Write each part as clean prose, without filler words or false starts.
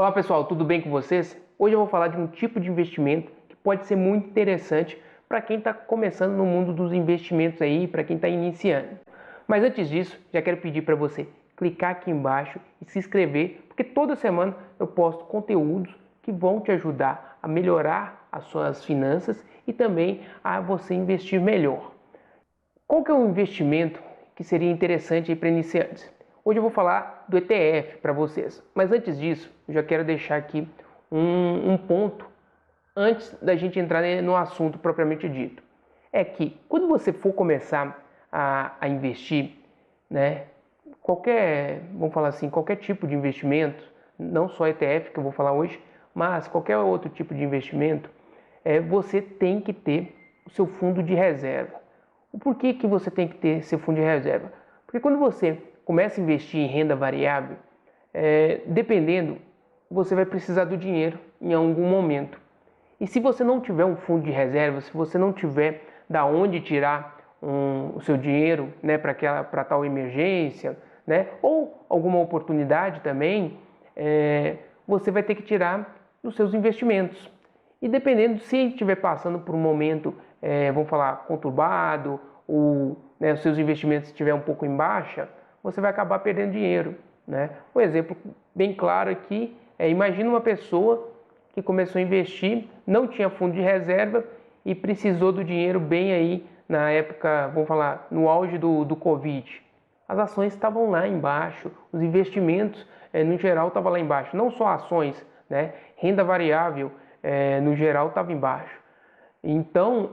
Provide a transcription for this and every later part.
Olá pessoal, tudo bem com vocês? Hoje eu vou falar de um tipo de investimento que pode ser muito interessante para quem está começando no mundo dos investimentos aí, para quem está iniciando. Mas antes disso, já quero pedir para você clicar aqui embaixo e se inscrever, porque toda semana eu posto conteúdos que vão te ajudar a melhorar as suas finanças e também a você investir melhor. Qual que é um investimento que seria interessante para iniciantes? Hoje eu vou falar do ETF para vocês, mas antes disso, eu já quero deixar aqui um ponto antes da gente entrar no assunto propriamente dito. É que quando você for começar a investir, né, vamos falar assim, qualquer tipo de investimento, não só ETF que eu vou falar hoje, mas qualquer outro tipo de investimento, você tem que ter o seu fundo de reserva. O porquê que você tem que ter seu fundo de reserva? Porque quando você começa a investir em renda variável, dependendo, você vai precisar do dinheiro em algum momento. E se você não tiver um fundo de reserva, se você não tiver da onde tirar o seu dinheiro, né, para tal emergência, né, ou alguma oportunidade também, você vai ter que tirar dos seus investimentos. E dependendo, se estiver passando por um momento, vamos falar, conturbado, ou né, os seus investimentos estiverem um pouco em baixa, você vai acabar perdendo dinheiro, né? Um exemplo bem claro aqui imagina uma pessoa que começou a investir, não tinha fundo de reserva e precisou do dinheiro bem aí na época, vamos falar, no auge do Covid. As ações estavam lá embaixo, os investimentos no geral estavam lá embaixo, não só ações, né? Renda variável no geral estava embaixo. Então,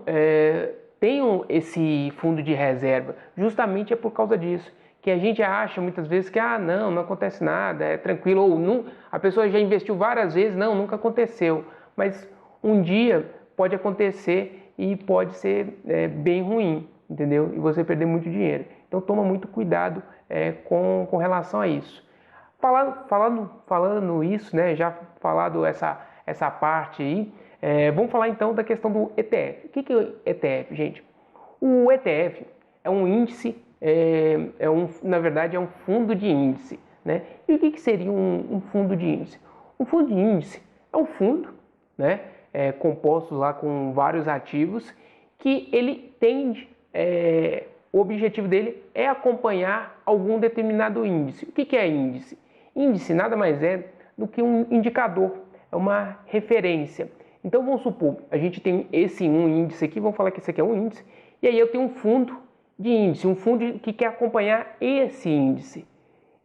tenham esse fundo de reserva, justamente é por causa disso, que a gente acha muitas vezes que não acontece nada, é tranquilo, ou não, a pessoa já investiu várias vezes, nunca aconteceu, mas um dia pode acontecer e pode ser bem ruim, entendeu? E você perder muito dinheiro. Então toma muito cuidado com relação a isso. Falando isso, né, já falado essa parte aí, vamos falar então da questão do ETF. O que é o ETF, gente? O ETF é um índice, na verdade é um fundo de índice, né? E o que seria um fundo de índice? Um fundo de índice é um fundo, né, composto lá com vários ativos que ele tende, o objetivo dele é acompanhar algum determinado índice. O que é índice? Índice nada mais é do que um indicador, é uma referência. Então vamos supor, a gente tem esse índice aqui, vamos falar que esse aqui é um índice, e aí eu tenho um fundo de índice, um fundo que quer acompanhar esse índice.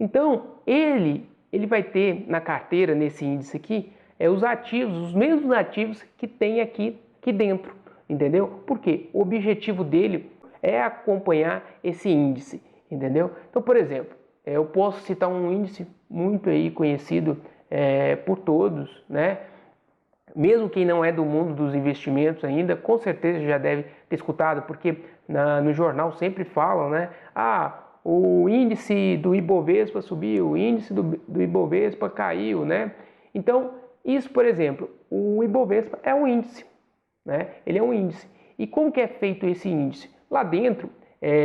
Então ele vai ter na carteira, nesse índice aqui, os ativos, os mesmos ativos que tem aqui dentro, entendeu? Porque o objetivo dele é acompanhar esse índice, entendeu? Então, por exemplo, eu posso citar um índice muito aí conhecido por todos, né? Mesmo quem não é do mundo dos investimentos ainda, com certeza já deve ter escutado, porque no jornal sempre falam, né? O índice do Ibovespa subiu, o índice do Ibovespa caiu, né? Então, isso, por exemplo, o Ibovespa é um índice, né? Ele é um índice. E como que é feito esse índice? Lá dentro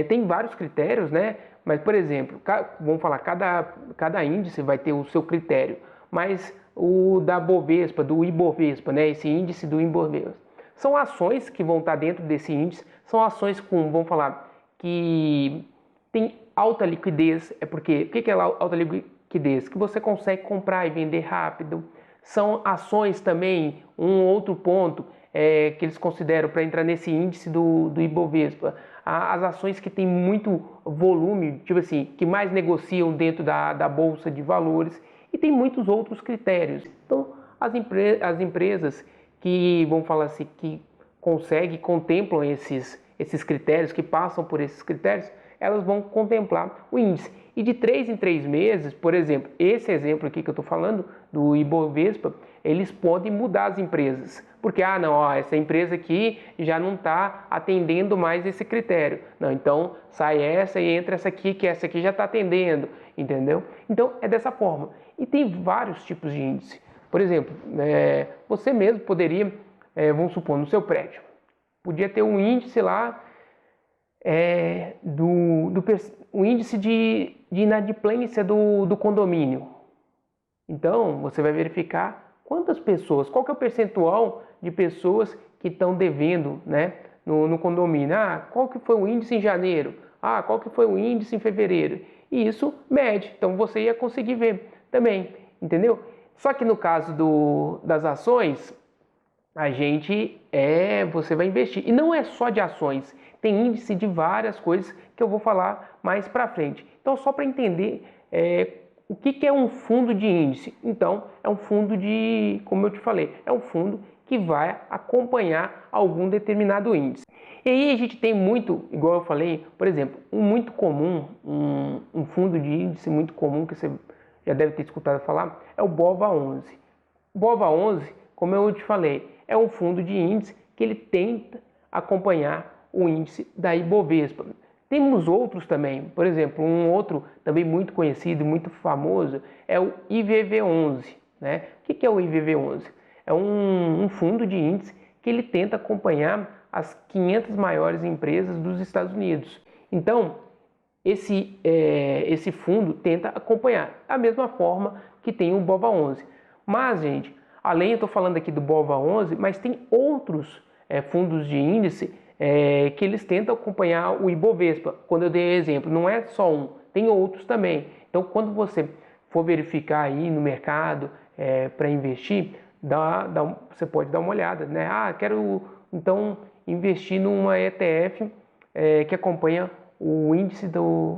tem vários critérios, né? Mas, por exemplo, vamos falar, cada índice vai ter o seu critério, mas o da Bovespa, do Ibovespa, né? Esse índice do Ibovespa, são ações que vão estar dentro desse índice, são ações vamos falar, que tem alta liquidez. O que é alta liquidez? Que você consegue comprar e vender rápido. São ações também, um outro ponto que eles consideram para entrar nesse índice do Ibovespa, as ações que têm muito volume, tipo assim, que mais negociam dentro da Bolsa de Valores, e tem muitos outros critérios. Então, as empresas que, vamos falar assim, que contemplam esses critérios, que passam por esses critérios, elas vão contemplar o índice. E de 3 em 3 meses, por exemplo, esse exemplo aqui que eu estou falando, do Ibovespa, eles podem mudar as empresas. Porque, essa empresa aqui já não está atendendo mais esse critério. Não, então sai essa e entra essa aqui, que essa aqui já está atendendo, entendeu? Então é dessa forma. E tem vários tipos de índice. Por exemplo, você mesmo poderia, vamos supor, no seu prédio, podia ter um índice lá, o índice de inadimplência do condomínio. Então, você vai verificar quantas pessoas, qual que é o percentual de pessoas que estão devendo, né, no condomínio. Ah, qual que foi o índice em janeiro? Ah, qual que foi o índice em fevereiro? E isso mede, então você ia conseguir ver também, entendeu? Só que no caso das ações, você vai investir. E não é só de ações, tem índice de várias coisas que eu vou falar mais para frente. Então, só para entender o que é um fundo de índice. Então, é um fundo como eu te falei, é um fundo que vai acompanhar algum determinado índice. E aí a gente tem muito, igual eu falei, por exemplo, muito comum, um fundo de índice muito comum que você já deve ter escutado falar, é o BOVA11. BOVA11, como eu te falei, é um fundo de índice que ele tenta acompanhar o índice da Ibovespa. Temos outros também, por exemplo, um outro também muito conhecido, muito famoso, é o IVV11. Né? O que é o IVV11? É um fundo de índice que ele tenta acompanhar as 500 maiores empresas dos Estados Unidos. Então, esse fundo tenta acompanhar, da mesma forma que tem o BOVA11. Mas, gente, além, eu estou falando aqui do BOVA11, mas tem outros fundos de índice que eles tentam acompanhar o Ibovespa. Quando eu dei exemplo, não é só um, tem outros também. Então, quando você for verificar aí no mercado para investir, você pode dar uma olhada, né? Ah, quero então investir numa ETF que acompanha o índice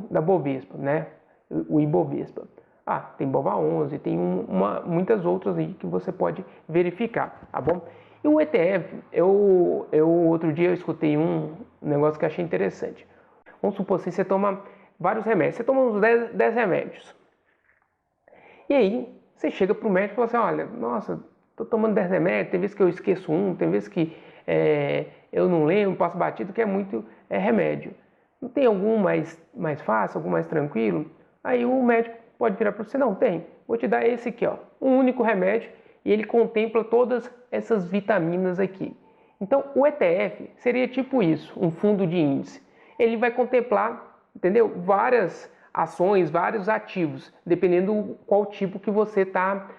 da Bovespa, né? O Ibovespa. Ah, tem BOVA11, tem muitas outras aí que você pode verificar, tá bom? E o ETF, outro dia eu escutei um negócio que eu achei interessante. Vamos supor assim, você toma vários remédios, você toma uns 10 remédios. E aí, você chega para o médico e fala assim, olha, nossa, estou tomando 10 remédios, tem vezes que eu esqueço um, tem vezes que eu não lembro, passo batido, que é muito remédio. Não tem algum mais fácil, algum mais tranquilo? Aí o médico pode virar para você, não, tem, vou te dar esse aqui, ó, um único remédio, e ele contempla todas essas vitaminas aqui. Então, o ETF seria tipo isso, um fundo de índice. Ele vai contemplar, entendeu? Várias ações, vários ativos, dependendo qual tipo que você está,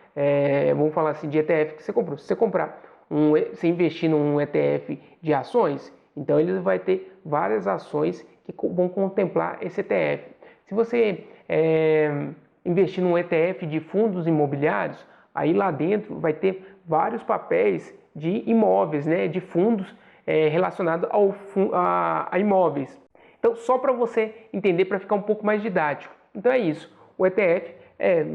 vamos falar assim, de ETF que você comprou. Se você comprar, você investir num ETF de ações, então ele vai ter várias ações que vão contemplar esse ETF. Se você investir num ETF de fundos imobiliários, aí lá dentro vai ter vários papéis de imóveis, né, de fundos relacionados a imóveis. Então, só para você entender, para ficar um pouco mais didático. Então é isso, o ETF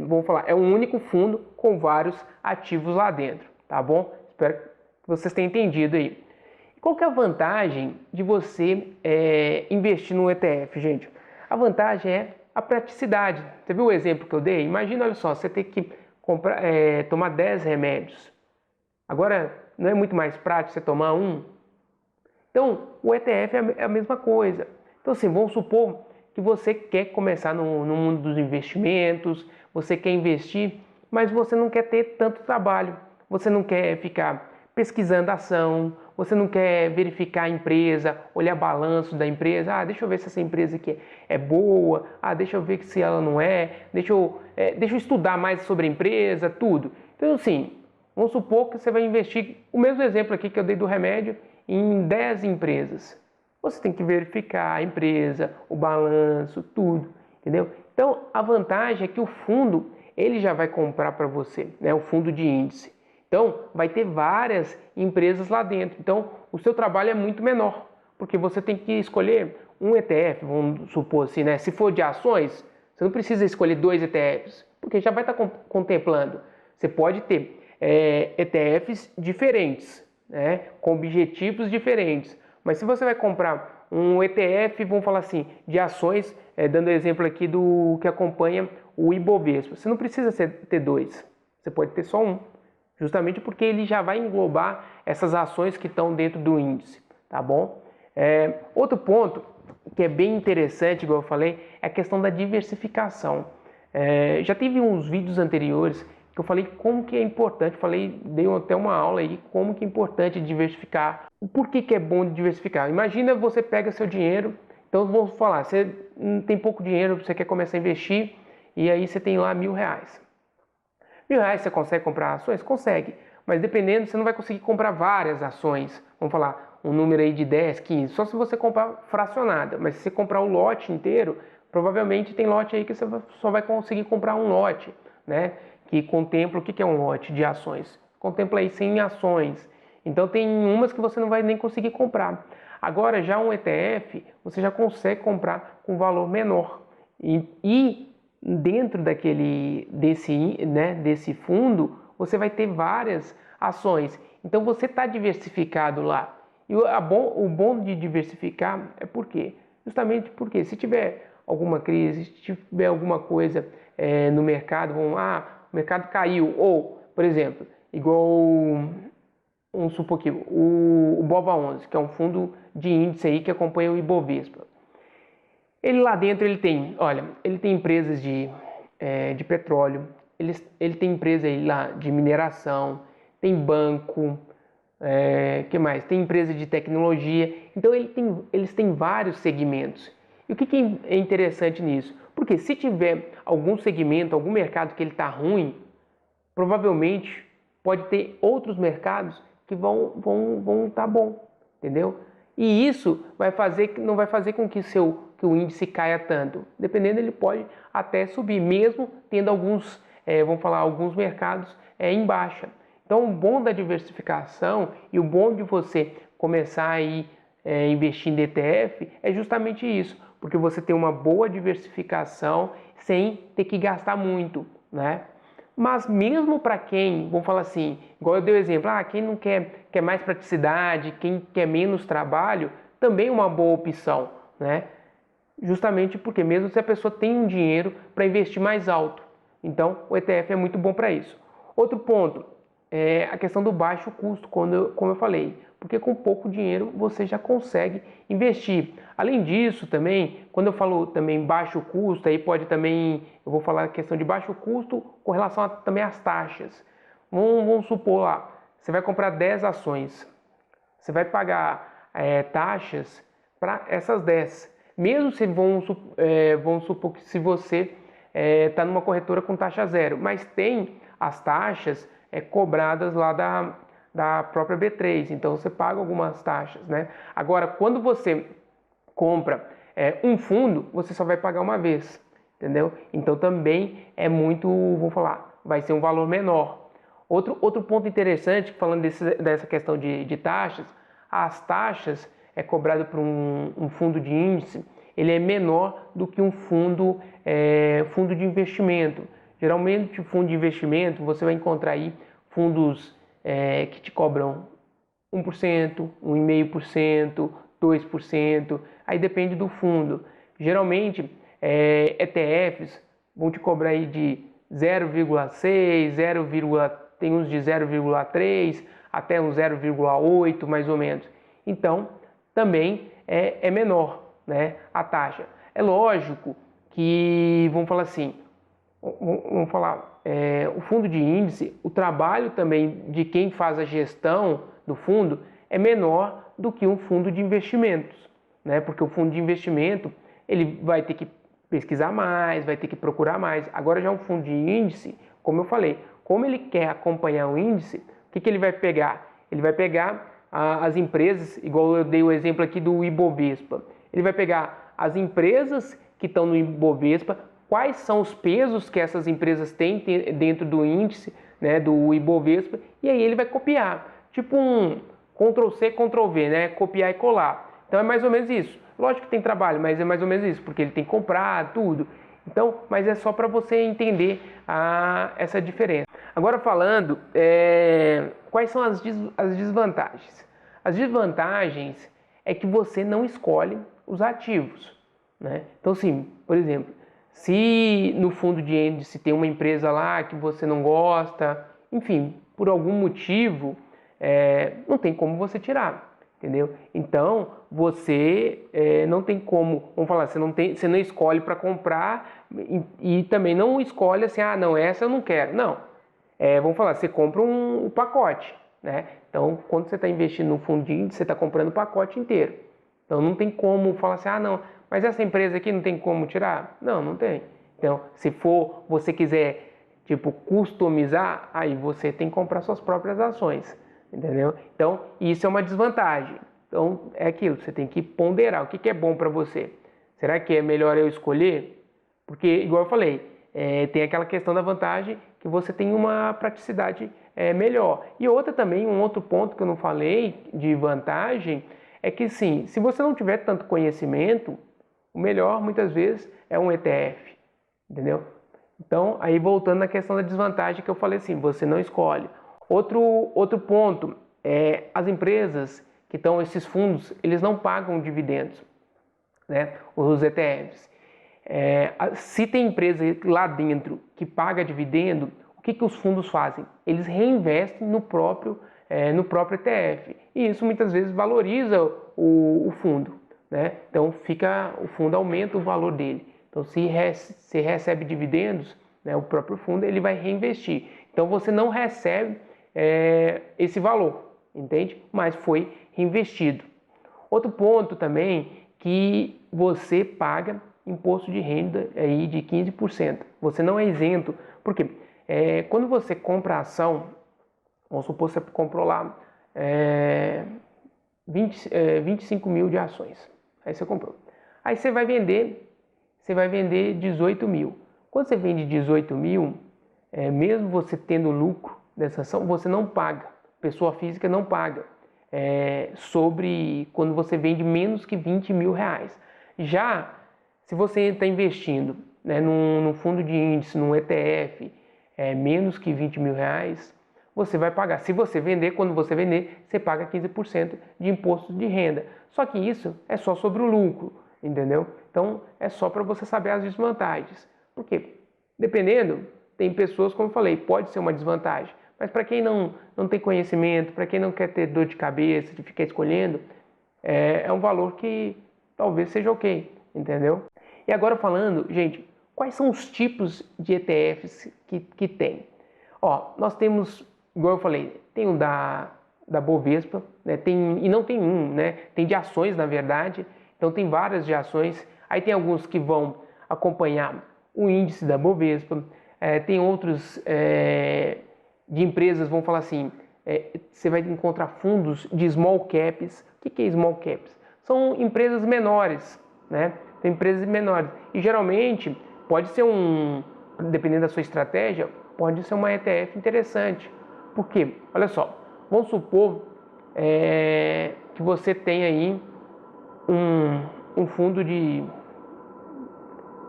vamos falar, é um único fundo com vários ativos lá dentro, tá bom? Espero que vocês tenham entendido aí. Qual que é a vantagem de você investir no ETF, gente? A vantagem é a praticidade. Você viu o exemplo que eu dei? Imagina, olha só, você tem que tomar 10 remédios. Agora, não é muito mais prático você tomar um? Então, o ETF é a mesma coisa. Então, assim, vamos supor que você quer começar no mundo dos investimentos, você quer investir, mas você não quer ter tanto trabalho. Você não quer ficar pesquisando a ação, você não quer verificar a empresa, olhar balanço da empresa. Ah, deixa eu ver se essa empresa aqui é boa. Ah, deixa eu ver se ela não é. Deixa eu estudar mais sobre a empresa, tudo. Então, assim, vamos supor que você vai investir, o mesmo exemplo aqui que eu dei do remédio, em 10 empresas. Você tem que verificar a empresa, o balanço, tudo, entendeu? Então, a vantagem é que o fundo, ele já vai comprar para você, né? O fundo de índice. Então, vai ter várias empresas lá dentro. Então, o seu trabalho é muito menor, porque você tem que escolher um ETF, vamos supor assim, né? Se for de ações, você não precisa escolher 2 ETFs, porque já vai estar contemplando. Você pode ter ETFs diferentes, né? Com objetivos diferentes. Mas se você vai comprar um ETF, vamos falar assim, de ações, dando exemplo aqui do que acompanha o Ibovespa, você não precisa ter 2, você pode ter só um. Justamente porque ele já vai englobar essas ações que estão dentro do índice, tá bom? Outro ponto que é bem interessante, igual eu falei, é a questão da diversificação. Já teve uns vídeos anteriores que eu falei como que é importante, dei até uma aula aí, como que é importante diversificar. Por que é bom diversificar? Imagina você pega seu dinheiro, então vamos falar, você tem pouco dinheiro, você quer começar a investir, e aí você tem lá R$1.000. R$ 1.000 você consegue comprar ações? Consegue, mas dependendo, você não vai conseguir comprar várias ações. Vamos falar um número aí de 10, 15, só se você comprar fracionada, mas se você comprar o lote inteiro, provavelmente tem lote aí que você só vai conseguir comprar um lote, né? Que contempla o que é um lote de ações. Contempla aí 100 ações. Então tem umas que você não vai nem conseguir comprar. Agora já um ETF, você já consegue comprar com valor menor. E dentro desse fundo, você vai ter várias ações. Então você está diversificado lá. E o bom de diversificar é por quê? Justamente porque se tiver alguma crise, se tiver alguma coisa no mercado, o mercado caiu, ou, por exemplo, igual, vamos supor que o BOVA11, que é um fundo de índice aí que acompanha o Ibovespa. Ele lá dentro ele tem empresas de petróleo, ele tem empresa aí lá de mineração, tem banco, que mais? Tem empresa de tecnologia. Então eles têm vários segmentos. E o que é interessante nisso? Porque se tiver algum segmento, algum mercado que ele está ruim, provavelmente pode ter outros mercados que vão estar bom, entendeu? E isso não vai fazer com que o índice caia tanto. Dependendo, ele pode até subir, mesmo tendo alguns mercados em baixa. Então, o bom da diversificação e o bom de você começar a investir em ETF é justamente isso, porque você tem uma boa diversificação sem ter que gastar muito, né? Mas mesmo para quem, vamos falar assim, igual eu dei o exemplo, quem não quer mais praticidade, quem quer menos trabalho, também é uma boa opção, né? Justamente porque mesmo se a pessoa tem um dinheiro para investir mais alto. Então, o ETF é muito bom para isso. Outro ponto é a questão do baixo custo, como eu falei, porque com pouco dinheiro você já consegue investir. Além disso, também, quando eu falo também baixo custo, aí pode também, eu vou falar a questão de baixo custo com relação também às taxas. Vamos supor lá, você vai comprar 10 ações, você vai pagar taxas para essas 10. Mesmo se vamos supor que se você está numa corretora com taxa zero, mas tem as taxas cobradas lá da própria B3, então você paga algumas taxas, né? Agora, quando você compra um fundo, você só vai pagar uma vez, entendeu? Então também é muito, vou falar, vai ser um valor menor. Outro ponto interessante, falando dessa questão de taxas, as taxas cobrado por um fundo de índice, ele é menor do que um fundo de investimento. Geralmente, fundo de investimento, você vai encontrar aí fundos que te cobram 1%, 1,5%, 2%, aí depende do fundo. Geralmente, ETFs vão te cobrar aí de 0,6, tem uns de 0,3 até uns 0,8 mais ou menos. Então, também é menor, né, a taxa. É lógico que, vamos falar assim, o fundo de índice, o trabalho também de quem faz a gestão do fundo é menor do que um fundo de investimentos, né? Porque o fundo de investimento ele vai ter que pesquisar mais, vai ter que procurar mais. Agora já um fundo de índice, como eu falei, como ele quer acompanhar o índice, o que ele vai pegar? Ele vai pegar as empresas, igual eu dei o exemplo aqui do Ibovespa. Ele vai pegar as empresas que estão no Ibovespa, quais são os pesos que essas empresas têm dentro do índice, né, do Ibovespa, e aí ele vai copiar. Tipo um Ctrl+C, Ctrl+V, né? Copiar e colar. Então é mais ou menos isso. Lógico que tem trabalho, mas é mais ou menos isso, porque ele tem que comprar tudo. Então, mas é só para você entender essa diferença. Agora falando, quais são as desvantagens? As desvantagens é que você não escolhe os ativos, né? Então, assim, por exemplo, se no fundo de índice tem uma empresa lá que você não gosta, enfim, por algum motivo, não tem como você tirar, entendeu? Então, você não tem como, vamos falar, você não escolhe para comprar e também não escolhe assim, não, essa eu não quero. Não, vamos falar, você compra um pacote, né? Então, quando você está investindo no fundo de índice, você está comprando o pacote inteiro. Então, não tem como falar assim, não, mas essa empresa aqui não tem como tirar? Não, não tem. Então, se você quiser tipo customizar, aí você tem que comprar suas próprias ações, entendeu? Então, isso é uma desvantagem. Então, é aquilo, você tem que ponderar o que é bom para você. Será que é melhor eu escolher? Porque, igual eu falei, tem aquela questão da vantagem que você tem uma praticidade melhor. E outra também, um outro ponto que eu não falei de vantagem, é que sim, se você não tiver tanto conhecimento, o melhor muitas vezes é um ETF, entendeu? Então, aí voltando na questão da desvantagem que eu falei assim, você não escolhe. Outro ponto é as empresas que estão, esses fundos, eles não pagam dividendos, né? Os ETFs. Se tem empresa lá dentro que paga dividendo, o que os fundos fazem? Eles reinvestem no próprio ETF. E isso muitas vezes valoriza o fundo, né? Então o fundo aumenta o valor dele. Então se recebe dividendos, né, o próprio fundo ele vai reinvestir. Então você não recebe esse valor, entende? Mas foi reinvestido. Outro ponto também que você paga imposto de renda aí de 15%. Você não é isento, porque quando você compra a ação, vamos supor que você comprou lá 25 mil de ações. Aí você comprou. Aí você vai vender 18 mil. Quando você vende 18 mil, mesmo você tendo lucro dessa ação, você não paga. Pessoa física não paga. Sobre quando você vende menos que 20 mil reais. Já se você está investindo, né, num fundo de índice, num ETF, menos que 20 mil reais, você vai pagar. Se você vender, quando você vender, você paga 15% de imposto de renda. Só que isso é só sobre o lucro, entendeu? Então é só para você saber as desvantagens. Por quê? Dependendo, tem pessoas, como eu falei, pode ser uma desvantagem. Mas para quem não tem conhecimento, para quem não quer ter dor de cabeça, de ficar escolhendo, é um valor que talvez seja ok, entendeu? E agora falando, gente, quais são os tipos de ETFs que tem? Ó, nós temos, igual eu falei, tem o da Bovespa, né? E não tem um, né? Tem de ações, na verdade, então tem várias de ações. Aí tem alguns que vão acompanhar o índice da Bovespa, tem outros de empresas, vamos falar assim, você vai encontrar fundos de small caps. O que é small caps? São empresas menores, né? Tem empresas menores. E geralmente pode ser dependendo da sua estratégia, pode ser uma ETF interessante. Por quê? Olha só, vamos supor que você tem aí um fundo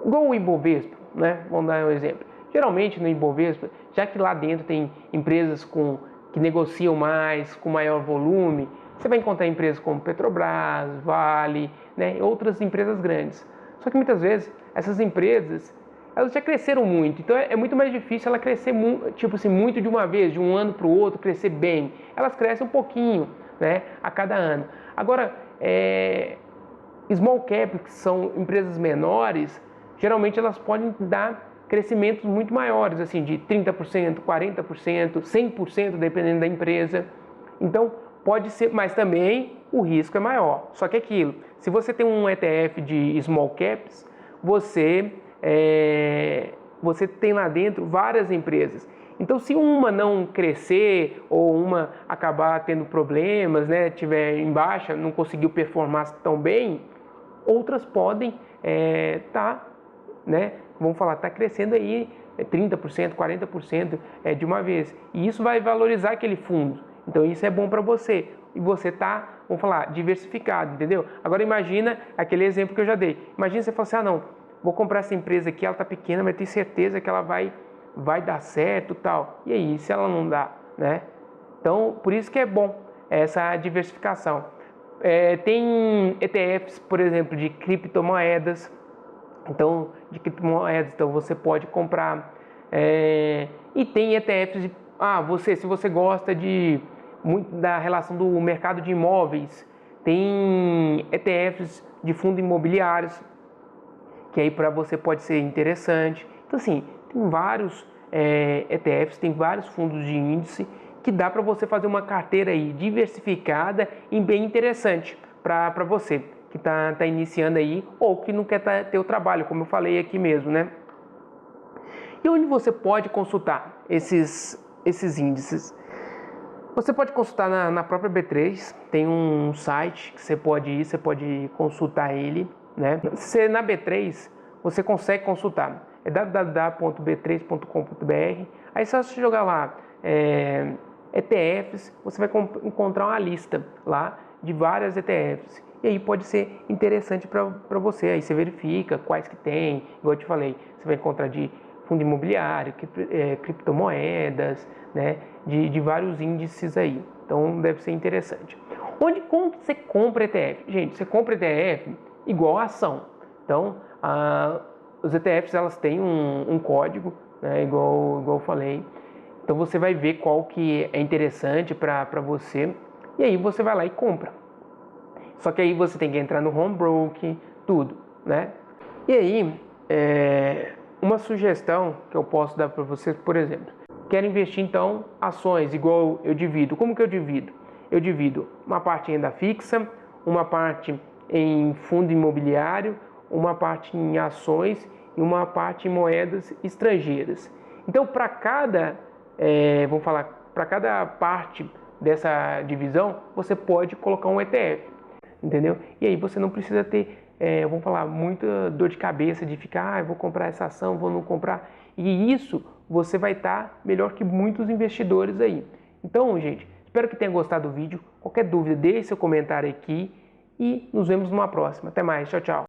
igual o Ibovespa, né? Vamos dar um exemplo. Geralmente no Ibovespa, já que lá dentro tem empresas que negociam mais, com maior volume, você vai encontrar empresas como Petrobras, Vale, né, outras empresas grandes. Só que muitas vezes essas empresas, elas já cresceram muito, então é muito mais difícil ela crescer tipo assim, muito de uma vez, de um ano para o outro, crescer bem. Elas crescem um pouquinho, né, a cada ano. Agora, small cap, que são empresas menores, geralmente elas podem dar crescimentos muito maiores, assim, de 30%, 40%, 100%, dependendo da empresa. Então, pode ser, mas também o risco é maior. Só que aquilo, se você tem um ETF de small caps, você tem lá dentro várias empresas. Então, se uma não crescer ou uma acabar tendo problemas, né, tiver em baixa, não conseguiu performar tão bem, outras podem né, vamos falar, está crescendo aí 30%, 40% de uma vez. E isso vai valorizar aquele fundo. Então isso é bom para você. E você está, vamos falar, diversificado, entendeu? Agora imagina aquele exemplo que eu já dei. Imagina você falar assim, não, vou comprar essa empresa aqui, ela está pequena, mas tenho certeza que ela vai dar certo e tal. E aí, se ela não dá, né? Então, por isso que é bom essa diversificação. Tem ETFs, por exemplo, de criptomoedas. Então, então você pode comprar. E tem ETFs se você gosta muito da relação do mercado de imóveis, tem ETFs de fundos imobiliários, que aí para você pode ser interessante. Então, assim, tem vários ETFs, tem vários fundos de índice que dá para você fazer uma carteira aí diversificada e bem interessante para você que está iniciando aí ou que não quer ter o trabalho, como eu falei aqui mesmo, né? E onde você pode consultar esses índices? Você pode consultar na própria B3, tem um site que você pode ir, você pode consultar ele, né? Se na B3, você consegue consultar, é www.b3.com.br, aí só você jogar lá ETFs, você vai encontrar uma lista lá de várias ETFs, e aí pode ser interessante para você, aí você verifica quais que tem, igual eu te falei, você vai encontrar de fundo imobiliário, criptomoedas, né, de vários índices aí. Então deve ser interessante. Como você compra ETF? Gente, você compra ETF igual a ação. Então, os ETFs elas têm um código, né, igual eu falei. Então você vai ver qual que é interessante para você e aí você vai lá e compra. Só que aí você tem que entrar no home broker, tudo, né? E aí, uma sugestão que eu posso dar para vocês, por exemplo, quero investir então ações, igual eu divido. Como que eu divido? Eu divido uma parte em renda fixa, uma parte em fundo imobiliário, uma parte em ações e uma parte em moedas estrangeiras. Então, para cada, vamos falar, para cada parte dessa divisão, você pode colocar um ETF. Entendeu? E aí você não precisa ter, vamos falar, muita dor de cabeça de ficar, eu vou comprar essa ação, vou não comprar. E isso você vai estar melhor que muitos investidores aí. Então, gente, espero que tenha gostado do vídeo. Qualquer dúvida, deixe seu comentário aqui e nos vemos numa próxima. Até mais, tchau, tchau.